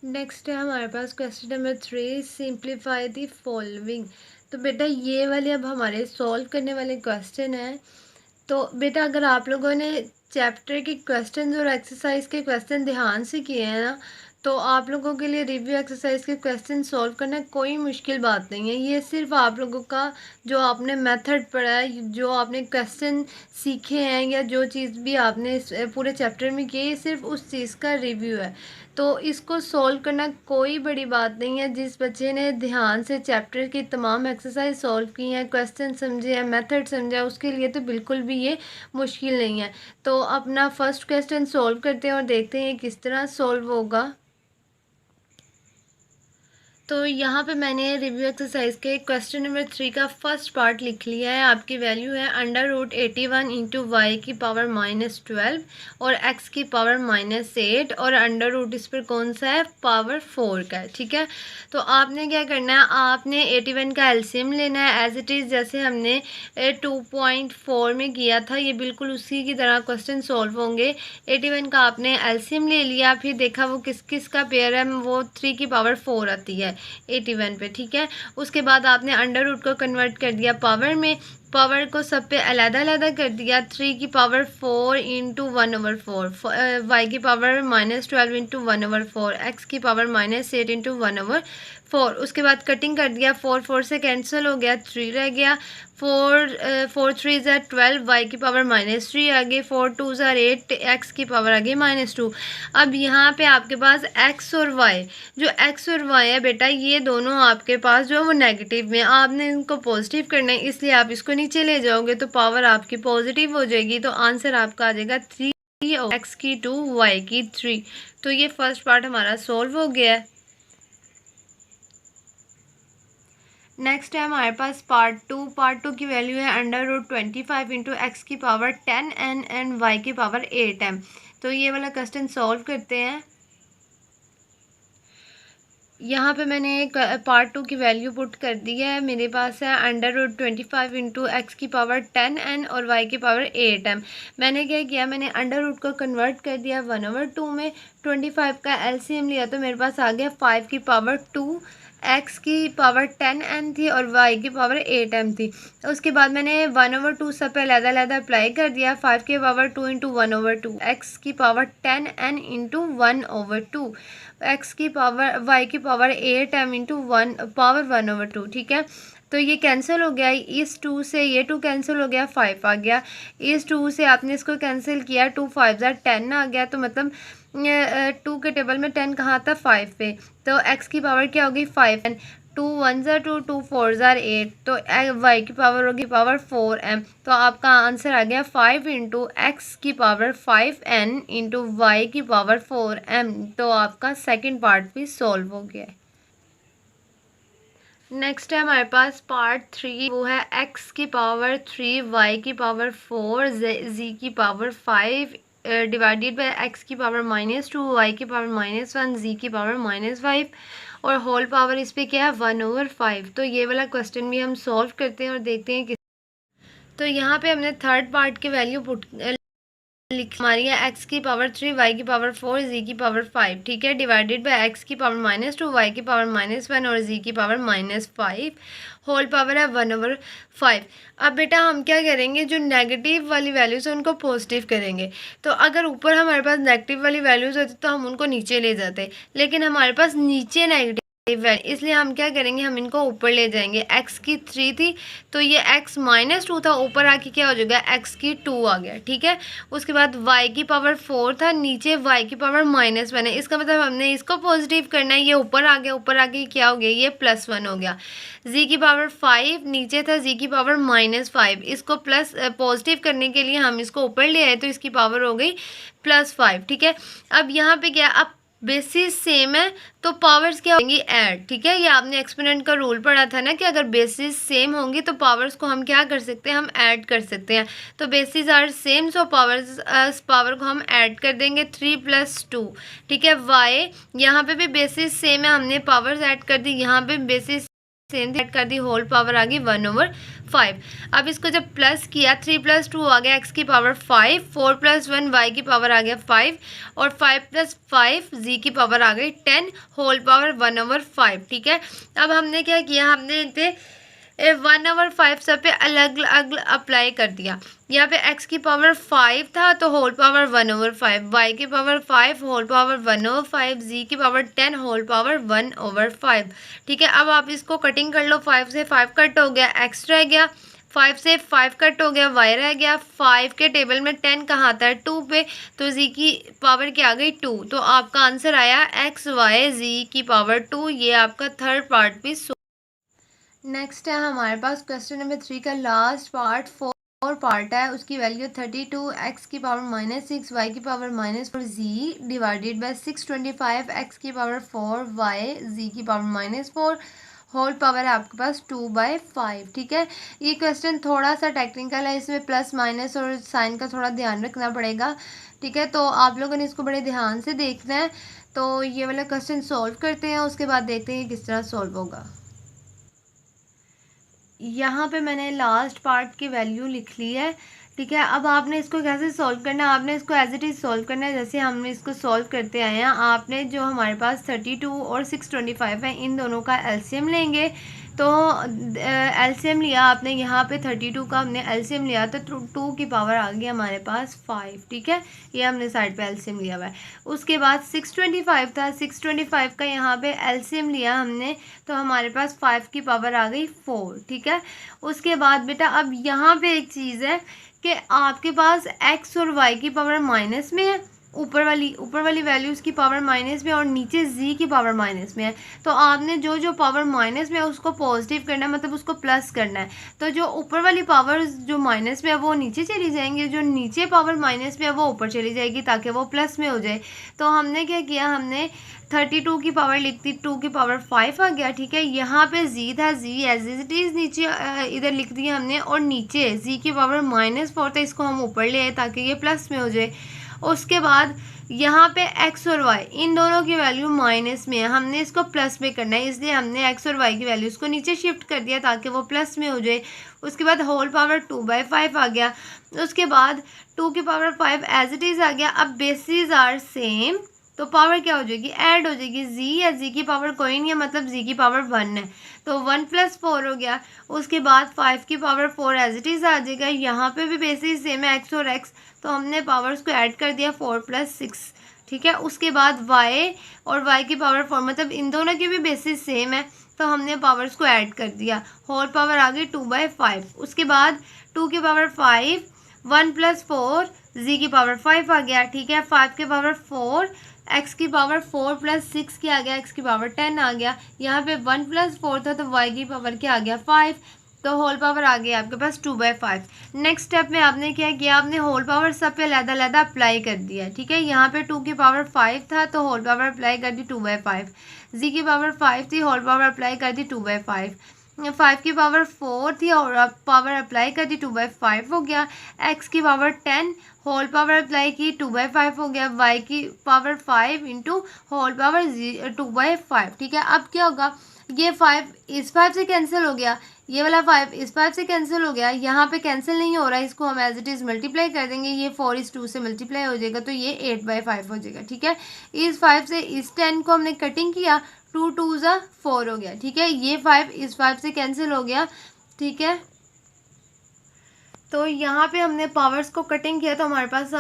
Next है हमारे पास question number 3, simplify the following. तो बेटा ये वाले अब हमारे सॉल्व करने वाले क्वेश्चन हैं। तो बेटा अगर आप लोगों ने चैप्टर के क्वेश्चन और एक्सरसाइज के क्वेश्चन ध्यान से किए हैं ना, तो आप लोगों के लिए रिव्यू एक्सरसाइज के क्वेश्चन सॉल्व करना कोई मुश्किल बात नहीं है। ये सिर्फ आप लोगों का जो आपने मेथड पढ़ा है, जो आपने क्वेश्चन सीखे हैं, या जो चीज़ भी आपने इस पूरे चैप्टर में की है, ये सिर्फ उस चीज़ का रिव्यू है। तो इसको सॉल्व करना कोई बड़ी बात नहीं है। जिस बच्चे ने ध्यान से चैप्टर की तमाम एक्सरसाइज सॉल्व की हैं, क्वेश्चन समझे हैं, मेथड समझा, उसके लिए तो बिल्कुल भी ये मुश्किल नहीं है। तो अपना फर्स्ट क्वेश्चन सॉल्व करते हैं और देखते हैं किस तरह सॉल्व होगा। तो यहाँ पे मैंने रिव्यू एक्सरसाइज के क्वेश्चन नंबर 3 का फर्स्ट पार्ट लिख लिया है। आपकी वैल्यू है √81 इंटू वाई की पावर -12 और एक्स की पावर -8 और अंडर रूट इस पर कौन सा है, पावर 4 का है। ठीक है, तो आपने क्या करना है, आपने 81 का एलसीएम लेना है एज इट इज़, जैसे हमने 2.4 में किया था। ये बिल्कुल उसी की तरह क्वेश्चन सॉल्व होंगे। 81 का आपने एलसीएम ले लिया, फिर देखा वो किस किस का पेयर है, वो 3 की पावर 4 आती है 81 पे। ठीक है, उसके बाद आपने अंडर रूट को कन्वर्ट कर दिया पावर में, पावर को सब पे अलग-अलग कर दिया। 3 की पावर 4 इंटू 1/4, वाई की पावर -12 इंटू 1/4, एक्स की पावर -8 इंटू 1/4। उसके बाद कटिंग कर दिया, 4 4 से कैंसिल हो गया, 3 रह गया। 4 3 ज़ा 12, वाई की पावर -3 आ गई, 4 2 ज़ा 8, एक्स की पावर आ गई -2। अब यहाँ पे आपके पास एक्स और वाई, जो एक्स और वाई है बेटा, ये दोनों आपके पास जो है वो नेगेटिव में, आपने इनको पॉजिटिव करना है, इसलिए आप इसको नीचे ले जाओगे तो पावर आपकी पॉजिटिव हो जाएगी। तो आंसर आपका आ जाएगा 3 और एक्स की 2, वाई की 3। तो ये फर्स्ट पार्ट हमारा सॉल्व हो गया है। नेक्स्ट है हमारे पास पार्ट 2। पार्ट 2 की वैल्यू है √25 इंटू एक्स की पावर 10n एंड वाई की पावर 8m। तो ये वाला क्वेश्चन सॉल्व करते हैं। यहाँ पे मैंने एक पार्ट 2 की वैल्यू पुट कर दी है। मेरे पास है √25 इंटू एक्स की पावर 10n और वाई की पावर 8m। मैंने क्या किया, मैंने अंडर रूट को कन्वर्ट कर दिया 1/2 में। 25 का एलसीएम लिया तो मेरे पास आ गया 5 की पावर 2, एक्स की पावर 10n थी और वाई की पावर 8m थी। उसके बाद मैंने 1/2 सब पे अलग-अलग अप्लाई कर दिया। 5 की पावर 2 इंटू 1/2, एक्स की पावर 10n इंटू 1/2, एक्स की पावर वाई की पावर 8m इंटू 1/2। ठीक है, तो ये कैंसिल हो गया। इस 2 से ये 2 कैंसिल हो गया, 5 आ गया। इस 2 से आपने इसको कैंसिल किया, 2 5 ज़ा 10 आ गया। तो मतलब 2 के टेबल में 10 कहाँ था, 5 पे। तो एक्स की पावर क्या होगी, 5n। 2 1 ज़ा 2, 2 4 ज़ा 8, तो वाई की पावर होगी पावर 4m। तो आपका आंसर आ गया 5 इंटू एक्स की पावर 5n इंटू वाई की पावर 4m। तो आपका सेकंड पार्ट भी सॉल्व हो गया है। नेक्स्ट है हमारे पास पार्ट 3, वो है एक्स की पावर 3, वाई की पावर 4, जी की पावर 5 डिवाइडेड बाय एक्स की पावर -2, वाई की पावर -1, जी की पावर -5 और होल पावर इस पे क्या है, 1/5। तो ये वाला क्वेश्चन भी हम सॉल्व करते हैं और देखते हैं किस। तो यहाँ पे हमने थर्ड पार्ट की वैल्यू पुट हमारी है एक्स की पावर 3, वाई की पावर 4, जी की पावर 5। ठीक है, डिवाइडेड बाय एक्स की पावर -2, वाई की पावर -1 और जी की पावर -5, होल पावर है 1/5। अब बेटा हम क्या करेंगे, जो नेगेटिव वाली वैल्यूज़ है उनको पॉजिटिव करेंगे। तो अगर ऊपर हमारे पास नेगेटिव वाली वैल्यूज़ होती तो हम उनको नीचे ले जाते, लेकिन हमारे पास नीचे नेगेटिव है, इसलिए हम क्या करेंगे, हम इनको ऊपर ले जाएंगे। एक्स की 3 थी तो ये एक्स -2 था, ऊपर आके क्या हो जाएगा, एक्स की 2 आ गया। ठीक है, उसके बाद वाई की पावर 4 था, नीचे वाई की पावर -1 है। इसका मतलब हमने इसको पॉजिटिव करना है, ये ऊपर आ गया, ऊपर आके क्या हो गया, ये +1 हो गया। जी की पावर 5 नीचे था, जी की पावर -5, इसको प्लस पॉजिटिव करने के लिए हम इसको ऊपर ले आए तो इसकी पावर हो गई +5। ठीक है, अब यहाँ पे क्या, अब बेसिस सेम है तो पावर्स क्या होंगी, ऐड। ठीक है, ये आपने एक्सपोनेंट का रूल पढ़ा था ना कि अगर बेसिस सेम होंगी तो पावर्स को हम क्या कर सकते हैं, हम ऐड कर सकते हैं। तो basis are same, so power को हम ऐड कर देंगे, 3 + 2। ठीक है, वाई यहाँ पे भी बेसिस सेम है, हमने पावर्स ऐड कर दी, यहाँ पे बेसिस सेम ऐड कर दी, होल पावर आ गई 1/5। 5। अब इसको जब प्लस किया 3 + 2 आ गया एक्स की पावर 5, 4 + 1 वाई की पावर आ गया 5 और 5 + 5 जी की पावर आ गई 10 होल पावर 1/5। ठीक है, अब हमने क्या किया, हमने इन पे 1/5 सब पे अलग अलग अप्लाई कर दिया। यहाँ पे x की पावर 5 था तो होल पावर 1/5, y की पावर 5 होल पावर 1/5, z की पावर 10 होल पावर 1/5। ठीक है, अब आप इसको कटिंग कर लो, 5 से 5 कट हो गया, x रह गया, 5 से 5 कट हो गया, y रह गया, 5 के टेबल में 10 कहाँ आता है 2 पे, तो z की पावर क्या आ गई 2। तो आपका आंसर आया x y z की पावर 2। ये आपका थर्ड पार्ट भी। नेक्स्ट है हमारे पास क्वेश्चन नंबर 3 का लास्ट पार्ट, 4 पार्ट है, उसकी वैल्यू 32 x की पावर -6 y की power -4 z divided by 625 x की पावर 4 y z की पावर -4 होल पावर है आपके पास 2/5। ठीक है, ये क्वेश्चन थोड़ा सा टेक्निकल है, इसमें प्लस माइनस और साइन का थोड़ा ध्यान रखना पड़ेगा। ठीक है, तो आप लोगों ने इसको बड़े ध्यान से देखना है। तो ये वाला क्वेश्चन सॉल्व करते हैं, उसके बाद देखते हैं किस तरह सॉल्व होगा। यहाँ पे मैंने लास्ट पार्ट की वैल्यू लिख ली है। ठीक है, अब आपने इसको कैसे सॉल्व करना है, आपने इसको एज इट इज़ सॉल्व करना है जैसे हमने इसको सॉल्व करते आए हैं। आपने जो हमारे पास 32 और 625 है, इन दोनों का एलसीएम लेंगे। तो एलसीएम लिया आपने, यहाँ पे 32 का हमने एलसीएम लिया तो 2 की पावर आ गई हमारे पास 5। ठीक है, ये हमने साइड पे एलसीएम लिया हुआ है। उसके बाद 625 था, 625 का यहाँ पे एलसीएम लिया हमने तो हमारे पास 5 की पावर आ गई 4। ठीक है, उसके बाद बेटा अब यहाँ पे एक चीज़ है कि आपके पास x और y की पावर माइनस में है, ऊपर वाली वैल्यूज़ की पावर माइनस में और नीचे z की पावर माइनस में है। तो आपने जो जो पावर माइनस में है उसको पॉजिटिव करना है, मतलब उसको प्लस करना है। तो जो ऊपर वाली पावर जो माइनस में है वो नीचे चली जाएंगी, जो नीचे पावर माइनस में है वो ऊपर चली जाएगी ताकि वो प्लस में हो जाए। तो हमने क्या किया, हमने 32 की पावर लिख दी, 2 की पावर 5 आ गया। ठीक है, यहाँ पे z था, z एज इट इज़ नीचे इधर लिख दिया हमने, और नीचे z की पावर -4 था, इसको हम ऊपर ले आए ताकि ये प्लस में हो जाए। उसके बाद यहाँ पे x और y इन दोनों की वैल्यू माइनस में है, हमने इसको प्लस में करना है, इसलिए हमने x और y की वैल्यूज़ को नीचे शिफ्ट कर दिया ताकि वो प्लस में हो जाए। उसके बाद होल पावर 2/5 आ गया। उसके बाद 2 की पावर 5 एज इट इज़ आ गया। अब बेसिस आर सेम तो पावर क्या हो जाएगी, ऐड हो जाएगी। z या z की पावर कोई नहीं है, मतलब z की पावर 1 है, तो 1 + 4 हो गया। उसके बाद 5 की पावर 4 एज इट इज़ आ जाएगा। यहाँ पे भी बेसिस सेम है x और x, तो हमने पावर्स को ऐड कर दिया 4 + 6। ठीक है, उसके बाद y और y की पावर 4, मतलब इन दोनों की भी बेसिस सेम है तो हमने पावर्स को ऐड कर दिया, होल पावर आ गई 2/5। उसके बाद 2 की पावर 5, 1 + 4 z की पावर 5 आ गया। ठीक है, 5 की पावर 4, x की पावर 4 + 6 क्या आ गया, x की पावर 10 आ गया। यहाँ पे 1 + 4 था तो y की पावर क्या आ गया 5, तो होल पावर आ गई आपके पास 2/5। नेक्स्ट स्टेप में आपने क्या किया, आपने होल पावर सब पे अलग-अलग अप्लाई कर दिया। ठीक है, यहाँ पे 2 की पावर 5 था तो होल पावर अप्लाई कर दी 2/5, z की पावर 5 थी, होल पावर अप्लाई कर दी 2/5, 5 की पावर 4 थी और पावर अप्लाई कर दी 2/5 हो गया। x की पावर 10 होल पावर अप्लाई की 2/5 हो गया। y की पावर 5 इंटू होल पावर 2/5। ठीक है, अब क्या होगा, ये 5 इस 5 से कैंसिल हो गया, ये वाला 5 इस 5 से कैंसिल हो गया, यहाँ पे कैंसिल नहीं हो रहा है, इसको हम एज इट इज़ मल्टीप्लाई कर देंगे, ये 4 इस 2 से मल्टीप्लाई हो जाएगा तो ये 8/5 हो जाएगा। ठीक है, इस 5 से इस 10 को हमने कटिंग किया, 2 2 ज़ा 4 हो गया। ठीक है, ये 5 इस 5 से कैंसिल हो गया। ठीक है, तो यहाँ पे हमने पावर्स को कटिंग किया तो हमारे पास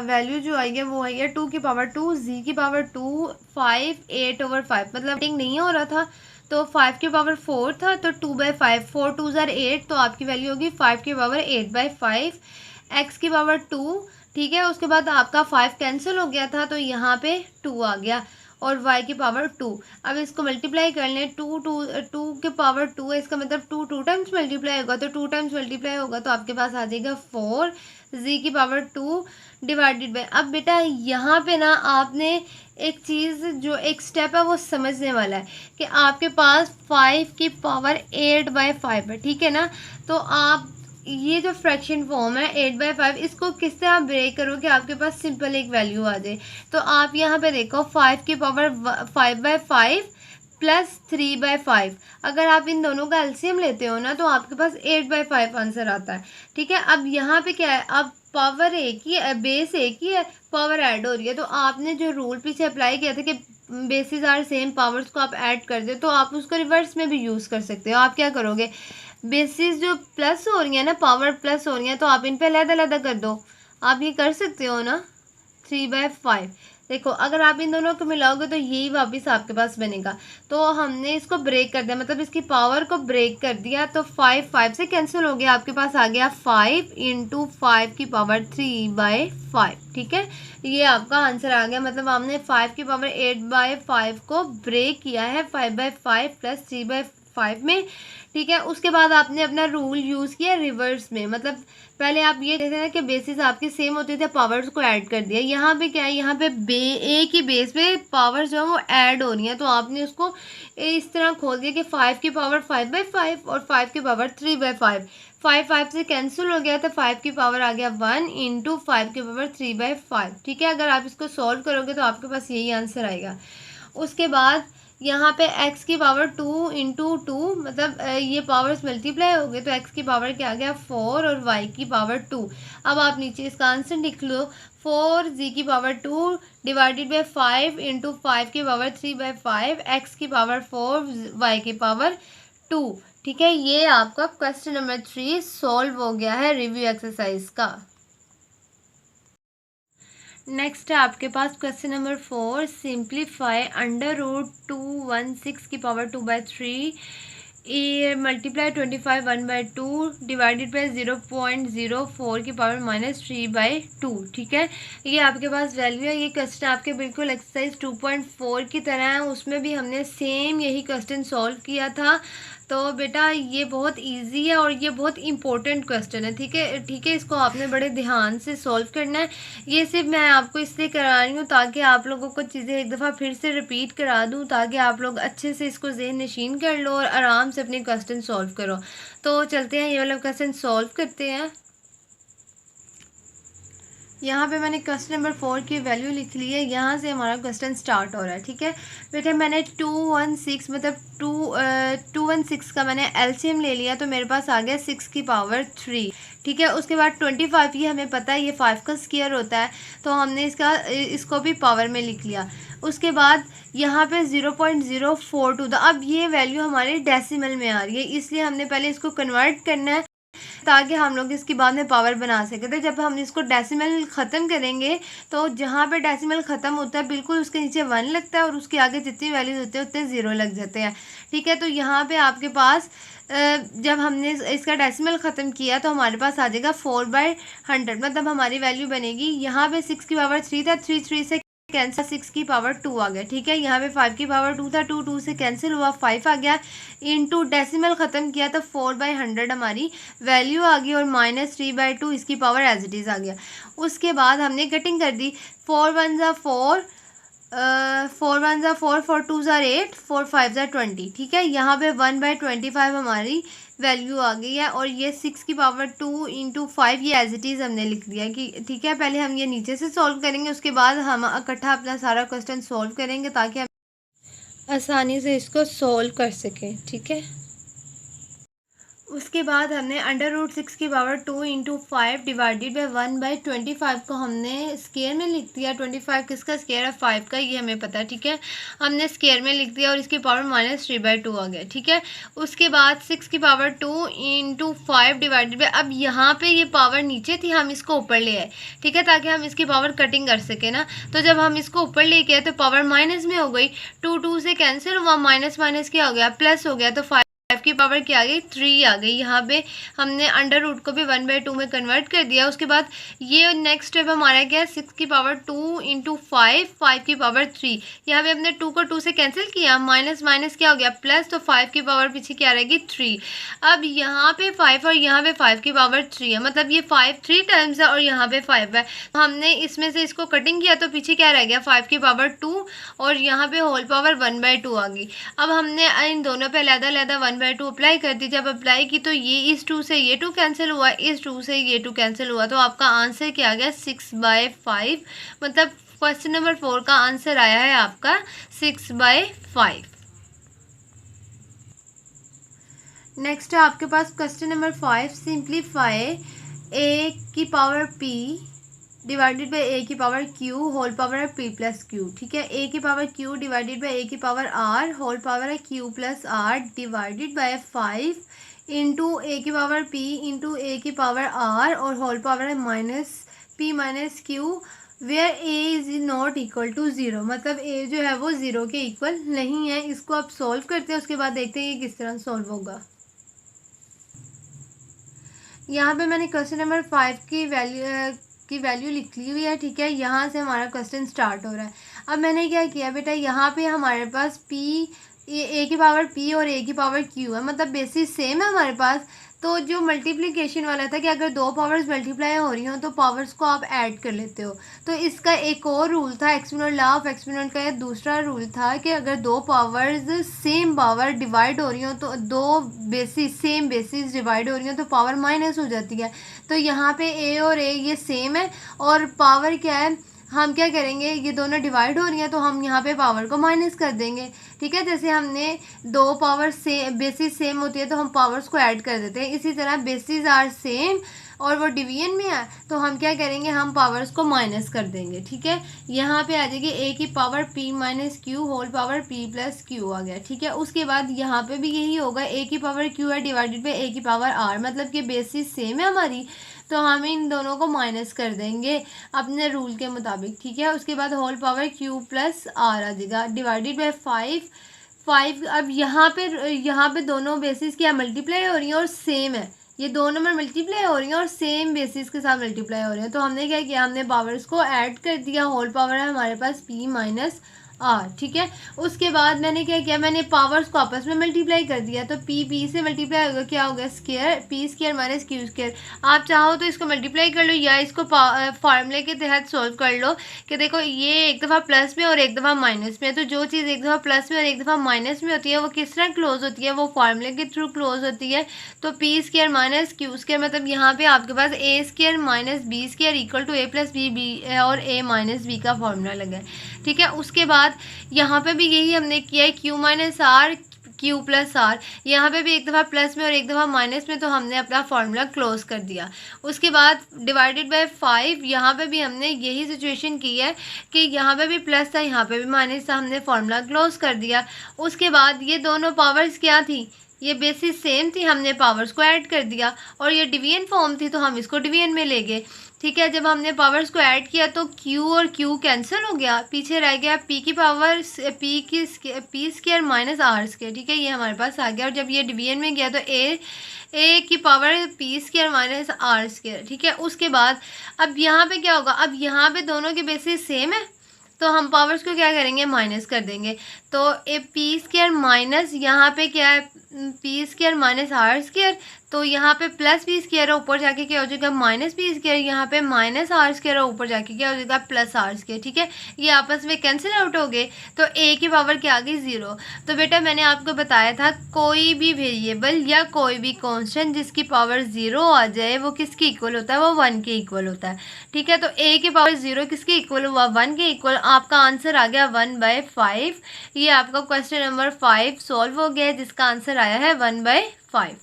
वैल्यू जो आई है वो आई है 2 की पावर 2, z की पावर 2, 5, 8/5, मतलब कटिंग नहीं हो रहा था तो 5 की पावर 4 था तो 2/5, 4 2 ज़ार 8, तो आपकी वैल्यू होगी 5 की पावर 8/5, x की पावर 2। ठीक है, उसके बाद आपका 5 कैंसिल हो गया था तो यहाँ पे 2 आ गया और y की पावर 2। अब इसको मल्टीप्लाई कर लें, 2 के पावर 2 है, इसका मतलब 2 टाइम्स मल्टीप्लाई होगा, तो 2 टाइम्स मल्टीप्लाई होगा तो आपके पास आ जाएगा 4 z की पावर 2 डिवाइडेड बाय। अब बेटा यहाँ पे ना आपने एक चीज़ जो एक स्टेप है वो समझने वाला है कि आपके पास 5 की पावर 8/5 है। ठीक है ना, तो आप ये जो फ्रैक्शन फॉर्म है 8/5, इसको किस तरह ब्रेक करो कि आपके पास सिंपल एक वैल्यू आ जाए। तो आप यहाँ पे देखो 5 की पावर 5/5 प्लस 3/5। अगर आप इन दोनों का एलसीएम लेते हो ना तो आपके पास 8/5 आंसर आता है। ठीक है, अब यहाँ पे क्या है, अब पावर एक ही है, बेस एक ही है, पावर ऐड हो रही है। तो आपने जो रूल पीछे अप्लाई किया था कि बेसिस आर सेम, पावर्स को आप ऐड कर दो, तो आप उसको रिवर्स में भी यूज़ कर सकते हो। आप क्या करोगे, बेसिस जो प्लस हो रही है ना, पावर प्लस हो रही है, तो आप इन पे अलग-अलग कर दो। आप ये कर सकते हो ना, 3/5। देखो अगर आप इन दोनों को मिलाओगे तो यही वापस आपके पास बनेगा। तो हमने इसको ब्रेक कर दिया, मतलब इसकी पावर को ब्रेक कर दिया, तो 5 से कैंसिल हो गया, आपके पास आ गया 5 इंटू 5 की पावर 3/5। ठीक है, ये आपका आंसर आ गया। मतलब हमने 5 की पावर 8/5 को ब्रेक किया है 5/5 प्लस 3/5 में। ठीक है, उसके बाद आपने अपना रूल यूज़ किया रिवर्स में। मतलब पहले आप ये कहते हैं कि बेसिस आपके सेम होते थे, पावर्स को ऐड कर दिया। यहाँ पे क्या है, यहाँ पे एक ही बेस पे पावर जो है वो ऐड हो रही है, तो आपने उसको इस तरह खोल दिया कि 5 की पावर 5/5 और 5 की पावर 3/5। 5 से कैंसिल हो गया, तो 5 की पावर आ गया 1 इंटू 5 की पावर 3/5। ठीक है, अगर आप इसको सॉल्व करोगे तो आपके पास यही आंसर आएगा। उसके बाद यहाँ पे x की पावर 2 इंटू 2, मतलब ये पावर्स मल्टीप्लाई हो गए, तो x की पावर क्या आ गया 4 और y की पावर 2। अब आप नीचे इसका आंसर लिख लो, 4z की पावर 2 डिवाइडेड बाई 5 इंटू 5 की पावर 3/5, x की पावर 4, y की पावर 2। ठीक है, ये आपका क्वेश्चन नंबर 3 सॉल्व हो गया है रिव्यू एक्सरसाइज का। नेक्स्ट है आपके पास क्वेश्चन नंबर 4, सिंप्लीफाई √216 की पावर 2/3 मल्टीप्लाई 25 1/2 डिवाइडेड बाई 0.04 की पावर -3/2। ठीक है, ये आपके पास वैल्यू है। ये क्वेश्चन आपके बिल्कुल एक्सरसाइज 2.4 की तरह है, उसमें भी हमने सेम यही क्वेश्चन सॉल्व किया था। तो बेटा ये बहुत इजी है और ये बहुत इंपॉर्टेंट क्वेश्चन है। ठीक है, ठीक है, इसको आपने बड़े ध्यान से सॉल्व करना है। ये सिर्फ मैं आपको इसलिए करा रही हूँ ताकि आप लोगों को चीज़ें एक दफ़ा फिर से रिपीट करा दूँ, ताकि आप लोग अच्छे से इसको ज़हन नशीन कर लो और आराम से अपने क्वेश्चन सॉल्व करो। तो चलते हैं, ये वाला क्वेश्चन सॉल्व करते हैं। यहाँ पे मैंने क्वेश्चन नंबर 4 की वैल्यू लिख ली है, यहाँ से हमारा क्वेश्चन स्टार्ट हो रहा है। ठीक है बेटा, मैंने 216 मतलब 216 का मैंने एलसीएम ले लिया, तो मेरे पास आ गया 6 की पावर 3। ठीक है, उसके बाद 25, ये हमें पता है ये 5 का स्क्वायर होता है, तो हमने इसको भी पावर में लिख लिया। उसके बाद यहाँ पे 0.042 था। अब ये वैल्यू हमारे डेसिमल में आ रही है, इसलिए हमने पहले इसको कन्वर्ट करना है ताकि हम लोग इसकी बाद में पावर बना सकें। तो जब हम इसको डेसिमल ख़त्म करेंगे तो जहाँ पे डेसिमल ख़त्म होता है बिल्कुल उसके नीचे 1 लगता है और उसके आगे जितनी वैल्यूज होते हैं उतने 0 लग जाते हैं। ठीक है, तो यहाँ पे आपके पास जब हमने इसका डेसिमल ख़त्म किया तो हमारे पास आ जाएगा 4/100, मतलब हमारी वैल्यू बनेगी, यहाँ पे 6 की पावर 3 था, 3 से कैंसिल, 6 की पावर 2 आ गया। ठीक है, यहाँ पे 5 की पावर 2 था, 2 से कैंसिल हुआ, 5 आ गया, इनटू डेसिमल ख़त्म किया तो 4/100 हमारी वैल्यू आ गई और -3/2 इसकी पावर एज इट इज़ आ गया। उसके बाद हमने कटिंग कर दी, 4 1 ज़ा 4, 4 1 ज़ा 4, 4 2 ज़ा 8, 4 5 ज़ा 20। ठीक है, यहाँ पे 1/25 हमारी वैल्यू आ गई है और ये 6 की पावर 2 इंटू 5 ये एज इट इज़ हमने लिख दिया कि ठीक है, पहले हम ये नीचे से सॉल्व करेंगे, उसके बाद हम इकट्ठा अपना सारा क्वेश्चन सॉल्व करेंगे ताकि हम आसानी से इसको सॉल्व कर सकें। ठीक है, उसके बाद हमने √6 की पावर 2 इंटू 5 डिवाइडेड बाई 1/25 को हमने स्केयर में लिख दिया। 25 किसका स्केयर है, 5 का, ये हमें पता है। ठीक है, हमने स्केयर में लिख दिया और इसकी पावर -3/2 आ गया। ठीक है, उसके बाद 6 की पावर 2 इंटू 5 डिवाइडेड बाई, अब यहाँ पे ये पावर नीचे थी, हम इसको ऊपर ले आए। ठीक है, ताकि हम इसकी पावर कटिंग कर सके ना, तो जब हम इसको ऊपर लेके आए तो पावर माइनस में हो गई, 2 से कैंसिल हुआ, माइनस माइनस क्या हो गया, प्लस हो गया, तो 5 की पावर क्या आ गई, 3 आ गई। यहाँ पे हमने √ को भी 1/2 में कन्वर्ट कर दिया। उसके बाद ये नेक्स्ट स्टेप हमारा क्या है, 6 की पावर 2 इंटू 5, 5 की पावर 3, यहाँ पे हमने 2 को 2 से कैंसिल किया, माइनस माइनस क्या हो गया, प्लस, तो 5 की पावर पीछे क्या रहेगी, 3। अब यहाँ पे 5 और यहाँ पे 5 की पावर 3 है, मतलब ये 5 3 टाइम्स है और यहाँ पे 5 है, तो हमने इसमें से इसको कटिंग किया तो पीछे क्या रह गया, 5 की पावर 2 और यहाँ पे होल पावर 1/2 आ गई। अब हमने इन दोनों पे अलग-अलग 1/2 अप्लाई कर दी। जब अप्लाई की तो ये इस 2 से ये 2 कैंसिल हुआ, इस 2 से ये 2 कैंसिल हुआ, तो आपका आंसर क्या आ गया, 6/5। मतलब क्वेश्चन नंबर 4 का आंसर आया है आपका 6/5। नेक्स्ट है आपके पास क्वेश्चन नंबर 5, सिंप्लीफाई ए की power p divided by a की पावर क्यू होल पावर है पी प्लस क्यू। ठीक है, ए की power q divided by a की पावर आर होल पावर है q plus r divided by 5 into a की power p into a की power r और होल पावर है minus p minus q where a is not equal to zero. मतलब ए जो है वो ज़ीरो के इक्वल नहीं है। इसको आप सॉल्व करते हैं, उसके बाद देखते हैं ये किस तरह सॉल्व होगा। यहाँ पे मैंने क्वेश्चन नंबर 5 की वैल्यू लिख ली हुई है। ठीक है, यहाँ से हमारा क्वेश्चन स्टार्ट हो रहा है। अब मैंने क्या किया बेटा, यहाँ पे हमारे पास ए की पावर पी और ए की पावर क्यू है, मतलब बेसिस सेम है हमारे पास। तो जो मल्टीप्लिकेशन वाला था कि अगर दो पावर्स मल्टीप्लाई हो रही हो तो पावर्स को आप ऐड कर लेते हो। तो इसका एक और रूल था एक्सपोनेंट, लॉ ऑफ एक्सपोनेंट का दूसरा रूल था कि अगर दो पावर्स सेम पावर डिवाइड हो रही हो तो दो बेसिस सेम बेसिस डिवाइड हो रही हो तो पावर माइनस हो जाती है। तो यहाँ पे ए और ए ये सेम है और पावर क्या है, हम क्या करेंगे, ये दोनों डिवाइड हो रही हैं तो हम यहाँ पे पावर को माइनस कर देंगे। ठीक है, जैसे हमने दो पावर से बेसिस सेम होती है तो हम पावर्स को ऐड कर देते हैं, इसी तरह बेसिस आर सेम और वो डिवीजन में है तो हम क्या करेंगे, हम पावर्स को माइनस कर देंगे। ठीक है, यहाँ पे आ जाएगी ए की power p minus q whole power p plus q आ गया। ठीक है, उसके बाद यहाँ पे भी यही होगा, ए की पावर क्यू है डिवाइडेड बाई ए की पावर आर, मतलब कि बेसिस सेम है हमारी तो हम इन दोनों को माइनस कर देंगे अपने रूल के मुताबिक। ठीक है, उसके बाद whole power q plus r आ जाएगा डिवाइडेड बाई 5। अब यहाँ पे दोनों बेसिस क्या मल्टीप्लाई हो रही हैं और सेम है, ये दो नंबर मल्टीप्लाई हो रही हैं और सेम बेसिस के साथ मल्टीप्लाई हो रही हैं। तो हमने क्या किया, हमने पावर्स को ऐड कर दिया। होल पावर है हमारे पास p माइनस आर। ठीक है, उसके बाद मैंने क्या किया, मैंने पावर्स को आपस में मल्टीप्लाई कर दिया तो p से मल्टीप्लाई होगा, क्या होगा, square p square minus Q square. आप चाहो तो इसको मल्टीप्लाई कर लो या इसको फार्मूले के तहत सोल्व कर लो कि देखो ये एक दफ़ा प्लस में और एक दफ़ा माइनस में, तो जो चीज़ एक दफ़ा प्लस में और एक दफ़ा माइनस में होती है वो किस तरह क्लोज होती है, वो फार्मूले के थ्रू क्लोज होती है। तो p square minus Q square, मतलब यहाँ पे आपके पास a square minus B square equal to a plus B और a माइनस बी का फॉर्मूला लगा है। ठीक है, उसके बाद यहाँ पे भी यही हमने किया है, Q minus R Q plus R, यहाँ पे भी एक दफ़ा प्लस में और एक दफ़ा माइनस में, तो हमने अपना फॉर्मूला क्लोज कर दिया। उसके बाद डिवाइडेड बाय 5, यहाँ पे भी हमने यही सिचुएशन की है कि यहाँ पे भी प्लस था यहाँ पे भी माइनस था, हमने फॉर्मूला क्लोज कर दिया। उसके बाद ये दोनों पावर्स क्या थी, ये बेसिस सेम थी, हमने पावर्स को ऐड कर दिया और ये डिवीजन फॉर्म थी तो हम इसको डिवीजन में ले गए। ठीक है, जब हमने पावर्स को ऐड किया तो Q और Q कैंसिल हो गया, पीछे रह गया P की power P square minus R square. ठीक है, ये हमारे पास आ गया और जब ये डिवीजन में गया तो A की power P square minus R square. ठीक है, उसके बाद अब यहाँ पे क्या होगा, अब यहाँ पे दोनों के बेसिस सेम है तो हम पावर्स को क्या करेंगे, माइनस कर देंगे। तो ए पी स्क्वायर माइनस यहाँ पे क्या है, P square minus R square, तो यहाँ पे प्लस पी स्क्वायर है, ऊपर जाके क्या हो जाएगा माइनस पी स्क्वायर, यहाँ पे माइनस आर स्क्वायर है, ऊपर जाके क्या हो जाएगा प्लस आर स्क्वायर। ठीक है, ये आपस में कैंसिल आउट हो गए तो ए की पावर क्या आ गई, 0। तो बेटा मैंने आपको बताया था कोई भी वेरिएबल या कोई भी कॉन्स्टेंट जिसकी पावर 0 आ जाए वो किसके इक्वल होता है, वो 1 के इक्वल होता है। ठीक है, तो ए की पावर 0 किसके इक्वल हुआ, 1 के इक्वल। आपका आंसर आ गया 1/5। ये आपका क्वेश्चन नंबर 5 सॉल्व हो गया है जिसका आंसर आया है 1/5।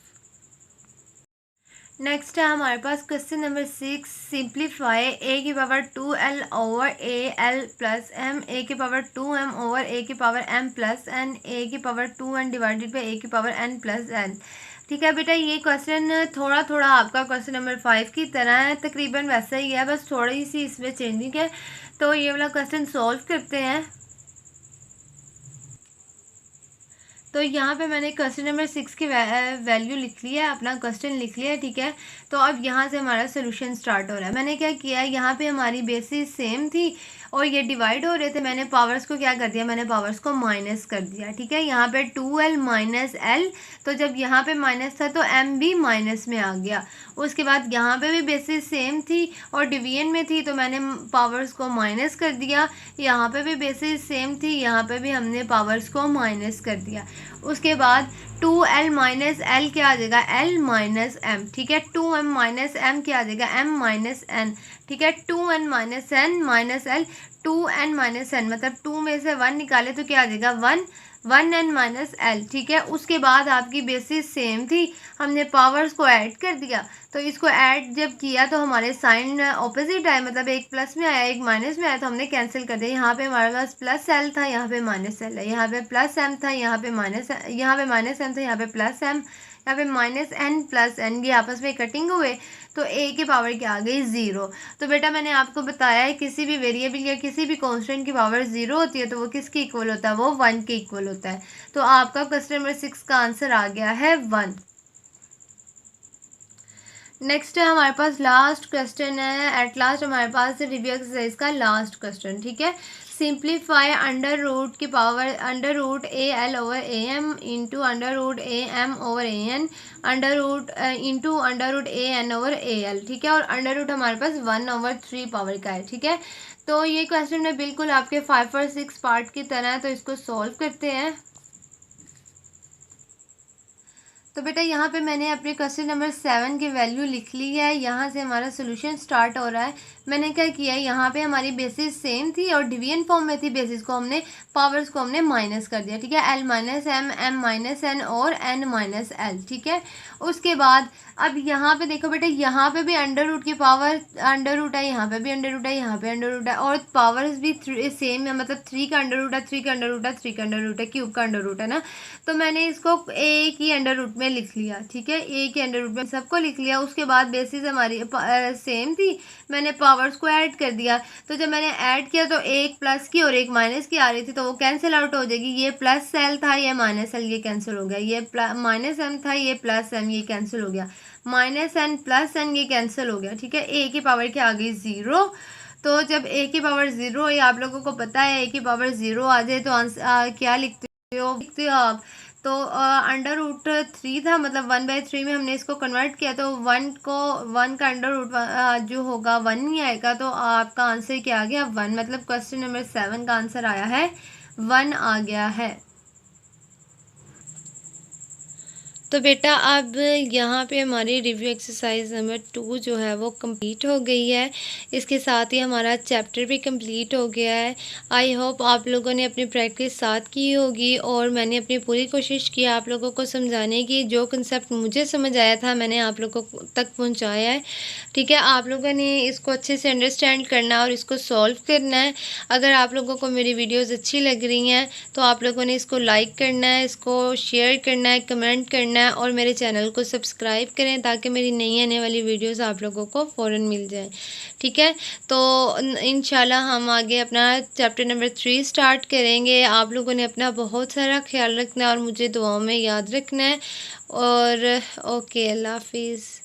नेक्स्ट है हमारे पास क्वेश्चन नंबर 6, सिंप्लीफाई ए की power 2l over A l plus m, a की पावर 2m ओवर ए की power m plus n, a की power 2n divided by a की पावर n प्लस n। ठीक है बेटा, ये क्वेश्चन थोड़ा थोड़ा आपका क्वेश्चन नंबर 5 की तरह है, तकरीबन वैसा ही है, बस थोड़ी सी इसमें चेंजिंग है। तो ये वाला क्वेश्चन सॉल्व करते हैं। तो यहाँ पे मैंने क्वेश्चन नंबर 6 की वैल्यू लिख ली है, अपना क्वेश्चन लिख लिया है। ठीक है, तो अब यहाँ से हमारा सोल्यूशन स्टार्ट हो रहा है। मैंने क्या किया है, यहाँ पे हमारी बेसिस सेम थी और ये डिवाइड हो रहे थे, मैंने पावर्स को क्या कर दिया, मैंने पावर्स को माइनस कर दिया। ठीक है, यहाँ पे 2l माइनस l, तो जब यहाँ पे माइनस था तो m भी माइनस में आ गया। उसके बाद यहाँ पे भी बेसिस सेम थी और डिवीजन में थी तो मैंने पावर्स को माइनस कर दिया। यहाँ पे भी बेसिस सेम थी, यहाँ पे भी हमने पावर्स को माइनस कर दिया। उसके बाद 2l माइनस l क्या आ जाएगा, l माइनस m। ठीक है, 2m माइनस m क्या आ जाएगा, m माइनस n। ठीक है, 2n minus n minus l, 2n-n, मतलब 2 में से 1 निकाले तो क्या आ जाएगा 1n-l, ठीक है। उसके बाद आपकी बेसिस सेम थी, हमने पावर्स को ऐड कर दिया, तो इसको ऐड जब किया तो हमारे साइन ऑपोजिट आए, मतलब एक प्लस में आया एक माइनस में आया, तो हमने कैंसिल कर दिया। यहाँ पे हमारे पास प्लस एल था, यहाँ पे माइनस एल है, यहाँ पे प्लस एम था, यहाँ पे माइनस एम था, यहाँ पे प्लस एम, यहाँ पे माइनस एन प्लस एन, ये आपस में कटिंग हुए तो ए की पावर क्या आ गई 0। तो बेटा मैंने आपको बताया है किसी भी वेरिएबल या किसी भी कांस्टेंट की पावर 0 होती है तो वो किसके इक्वल होता है, वो 1 के इक्वल होता है। तो आपका क्वेश्चन नंबर 6 का आंसर आ गया है 1। नेक्स्ट है हमारे पास लास्ट क्वेश्चन है, एट लास्ट हमारे पास रिव्यू एक्सरसाइज का लास्ट क्वेश्चन, ठीक है। सिंप्लीफाई अंडर रूट की power under root A L over A M into under root A M over A N under root into under root A N over A L, ठीक है। और under root हमारे पास 1/3 power का है, ठीक है। तो ये क्वेश्चन है बिल्कुल आपके 5 और 6 पार्ट की तरह है, तो इसको सॉल्व करते हैं। तो बेटा यहाँ पे मैंने अपने क्वेश्चन नंबर 7 की वैल्यू लिख ली है, यहाँ से हमारा सोल्यूशन स्टार्ट हो रहा है। मैंने क्या किया है, यहाँ पे हमारी बेसिस सेम थी और डिवीजन फॉर्म में थी, बेसिस को हमने पावर्स को हमने माइनस कर दिया, ठीक है। l minus M, m minus n और n माइनस एल, ठीक है। उसके बाद अब यहाँ पे देखो बेटा, यहाँ पे भी अंडर रूट की पावर अंडर रूट है, यहाँ पे भी अंडर रूट है, यहाँ पे अंडर रूट है, और पावर्स भी सेम है, मतलब 3 का अंडर रूट है, 3 का अंडर रूट है, 3 का अंडर रूट है, क्यूब का अंडर रूट है ना। तो मैंने इसको ए की अंडर रूट में लिख लिया, ठीक है। ए के अंडर रूट में सबको लिख लिया। उसके बाद बेसिस हमारी सेम थी, मैंने पावर्स को ऐड कर दिया। तो जब मैंने ऐड किया तो एक प्लस की और एक माइनस की आ रही थी, तो वो कैंसिल आउट हो जाएगी। ये प्लस एल था, ये माइनस एल, ये कैंसिल हो गया। ये माइनस एम था, ये प्लस एम, ये कैंसिल हो गया। माइनस एन प्लस एन, ये कैंसिल हो गया, ठीक है। ए की पावर क्या आ गई 0। तो जब ए की पावर 0 ये आप लोगों को पता है, ए की पावर 0 आ जाए तो क्या लिखते हो आप, तो अंडर रूट 3 था, मतलब 1/3 में हमने इसको कन्वर्ट किया, तो 1 का अंडर रूट जो होगा 1 ही आएगा। तो आपका आंसर क्या आ गया 1, मतलब क्वेश्चन नंबर 7 का आंसर आया है 1 आ गया है। तो बेटा अब यहाँ पे हमारी रिव्यू एक्सरसाइज नंबर 2 जो है वो कंप्लीट हो गई है। इसके साथ ही हमारा चैप्टर भी कंप्लीट हो गया है। आई होप आप लोगों ने अपनी प्रैक्टिस साथ की होगी और मैंने अपनी पूरी कोशिश की आप लोगों को समझाने की। जो कंसेप्ट मुझे समझ आया था मैंने आप लोगों तक पहुँचाया है, ठीक है। आप लोगों ने इसको अच्छे से अंडरस्टैंड करना और इसको सॉल्व करना है। अगर आप लोगों को मेरी वीडियोज़ अच्छी लग रही हैं तो आप लोगों ने इसको लाइक करना है, इसको शेयर करना है, कमेंट करना है और मेरे चैनल को सब्सक्राइब करें ताकि मेरी नई आने वाली वीडियोस आप लोगों को फ़ौरन मिल जाए, ठीक है। तो इंशाल्लाह हम आगे अपना चैप्टर नंबर 3 स्टार्ट करेंगे। आप लोगों ने अपना बहुत सारा ख्याल रखना है और मुझे दुआओं में याद रखना है। और ओके, अल्लाह हाफिज़।